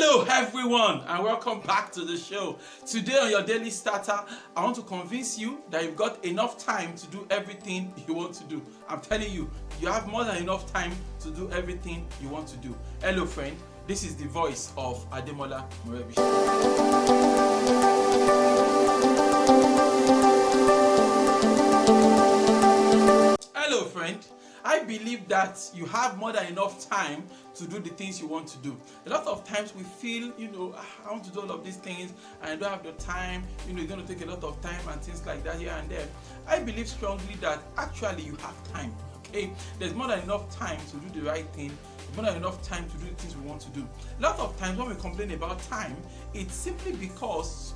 Hello everyone and welcome back to the show. Today on your daily starter, I want to convince you that you've got enough time to do everything you want to do. I'm telling you, you have more than enough time to do everything you want to do. Hello friend, this is the voice of Ademola Morebise. Hello friend, I believe that you have more than enough time to do the things you want to do. A lot of times we feel, I want to do all of these things and I don't have the time, it's going to take a lot of time and things like that here and there. I believe strongly that actually you have time, okay? There's more than enough time to do the right thing, more than enough time to do the things we want to do. A lot of times when we complain about time, it's simply because,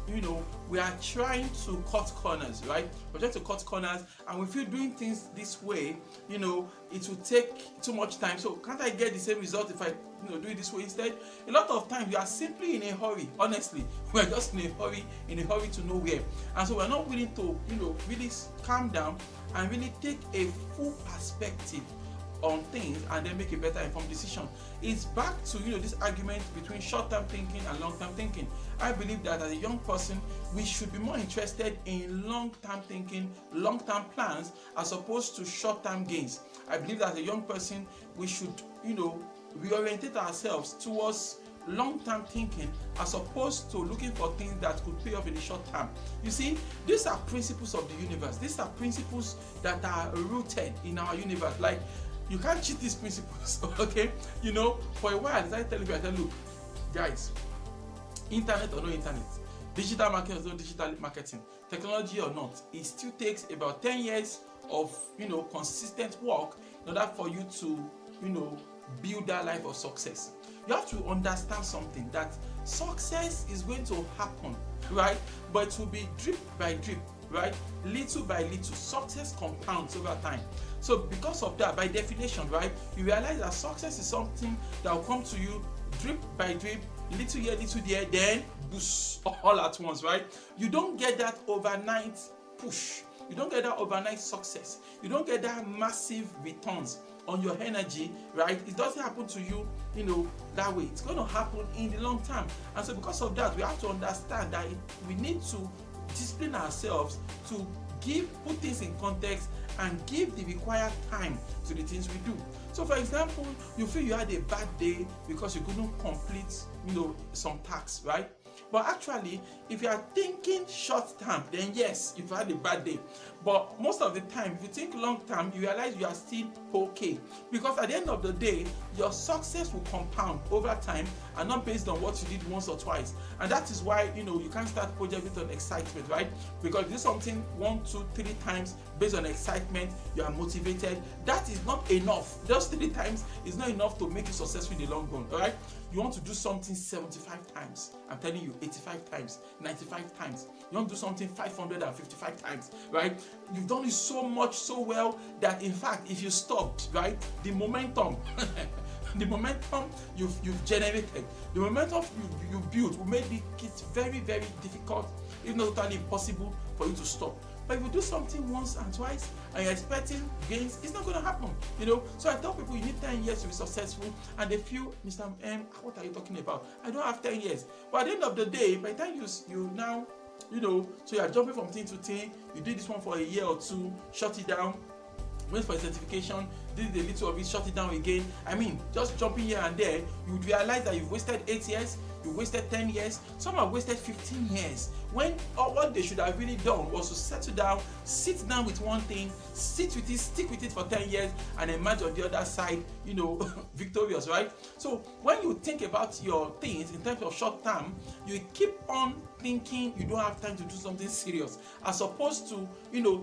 we are trying to cut corners, right? We're trying to cut corners and we feel doing things this way, it will take too much time. So can't I get the same result if I do it this way instead? A lot of times we are simply in a hurry. Honestly, we're just in a hurry to nowhere. And so we're not willing to, really calm down and really take a full perspective on things and then make a better informed decision. It's back to this argument between short-term thinking and long-term thinking. I believe that as a young person, we should be more interested in long-term thinking, long-term plans, as opposed to short-term gains. I believe that as a young person, we should reorientate ourselves towards long-term thinking as opposed to looking for things that could pay off in the short term. You see, these are principles of the universe. These are principles that are rooted in our universe. Like, you can't cheat these principles, okay? For a while, as I tell you, look, guys, internet or no internet, digital marketing or no digital marketing, technology or not, it still takes about 10 years of, consistent work in order for you to, build that life of success. You have to understand something, that success is going to happen, right? But it will be drip by drip, right? Little by little. Success compounds over time. So because of that, by definition, right, you realize that success is something that will come to you drip by drip, little here, little there, then boost all at once, right? You don't get that overnight push. You don't get that overnight success. You don't get that massive returns on your energy, right? It doesn't happen to you, that way. It's going to happen in the long term. And so because of that, we have to understand that we need to discipline ourselves to put things in context and give the required time to the things we do. So for example, you feel you had a bad day because you couldn't complete, some tasks, right? But actually, if you are thinking short term, then yes, you've had a bad day. But most of the time, if you think long term, you realize you are still okay. Because at the end of the day, your success will compound over time and not based on what you did once or twice. And that is why, you can't start project based on excitement, right? Because if you do something 1, 2, 3 times based on excitement, you are motivated. That is not enough. Just 3 times is not enough to make you successful in the long run, all right? You want to do something 75 times. I'm telling you, 85 times, 95 times. You want to do something 555 times, right? You've done it so much, so well that in fact, if you stopped, right, the momentum, the momentum you've generated, the momentum you've built will make it very, very difficult, if not totally impossible, for you to stop. But if you do something once and twice and you're expecting gains, it's not going to happen, So I tell people you need 10 years to be successful, and they feel, Mr. M, what are you talking about? I don't have 10 years. But at the end of the day, by the time you now, so you're jumping from thing to thing, you did this one for a year or two, shut it down, wait for a certification, did a little of it, shut it down again. I mean, just jumping here and there, you would realize that you've wasted 8 years, you wasted 10 years, some have wasted 15 years. When what they should have really done was to settle down, sit down with one thing, sit with it, stick with it for 10 years, and emerge on the other side, victorious, right? So when you think about your things in terms of short term, you keep on thinking you don't have time to do something serious, as opposed to,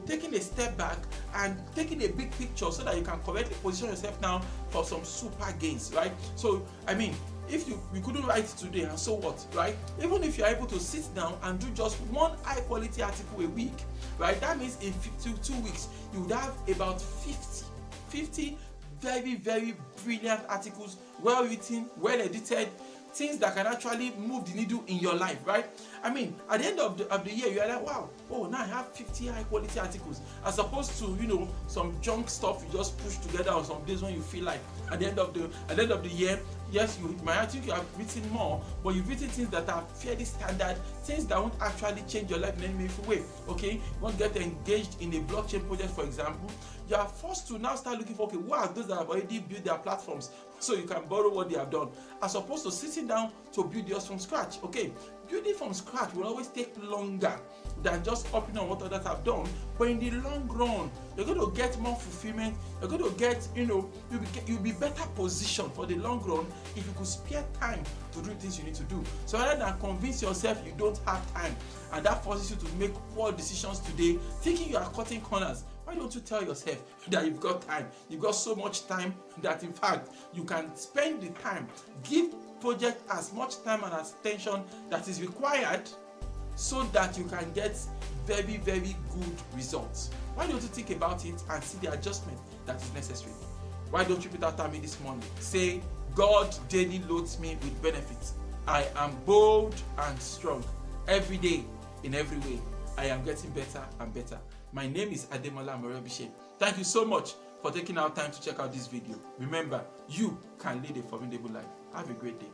taking a step back and taking a big picture so that you can correctly position yourself now for some super gains, right? So, I mean, if you couldn't write today, and so what, right? Even if you're able to sit down and do just one high quality article a week, right? That means in 52 weeks, you would have about 50 very, very brilliant articles, well written, well edited, things that can actually move the needle in your life, right? I mean, at the end of the year, you're like, wow, oh, now I have 50 high quality articles, as opposed to, you know, some junk stuff you just push together on some days when you feel like. At the end of the year, yes, you might think you have written more, but you've written things that are fairly standard, things that won't actually change your life in any meaningful way. Okay, you want to get engaged in a blockchain project, for example, you are forced to now start looking for, okay, what are those that have already built their platforms, so you can borrow what they have done, as opposed to sitting down to build yours from scratch. Okay, building from scratch will always take longer than just copying on what others have done, but in the long run, you're going to get more fulfillment. You're going to get, you know, you'll be better positioned for the long run if you could spare time to do things you need to do. So rather than convince yourself you don't have time, and that forces you to make poor decisions today, thinking you are cutting corners, why don't you tell yourself that you've got time? You've got so much time that, in fact, you can spend the time, give project as much time and attention that is required, so that you can get very, very good results. Why don't you think about it and see the adjustment that is necessary? Why don't you put out at me this morning? Say, God daily loads me with benefits. I am bold and strong. Every day, in every way, I am getting better and better. My name is Ademola Morebise. Thank you so much for taking our time to check out this video. Remember, you can lead a formidable life. Have a great day.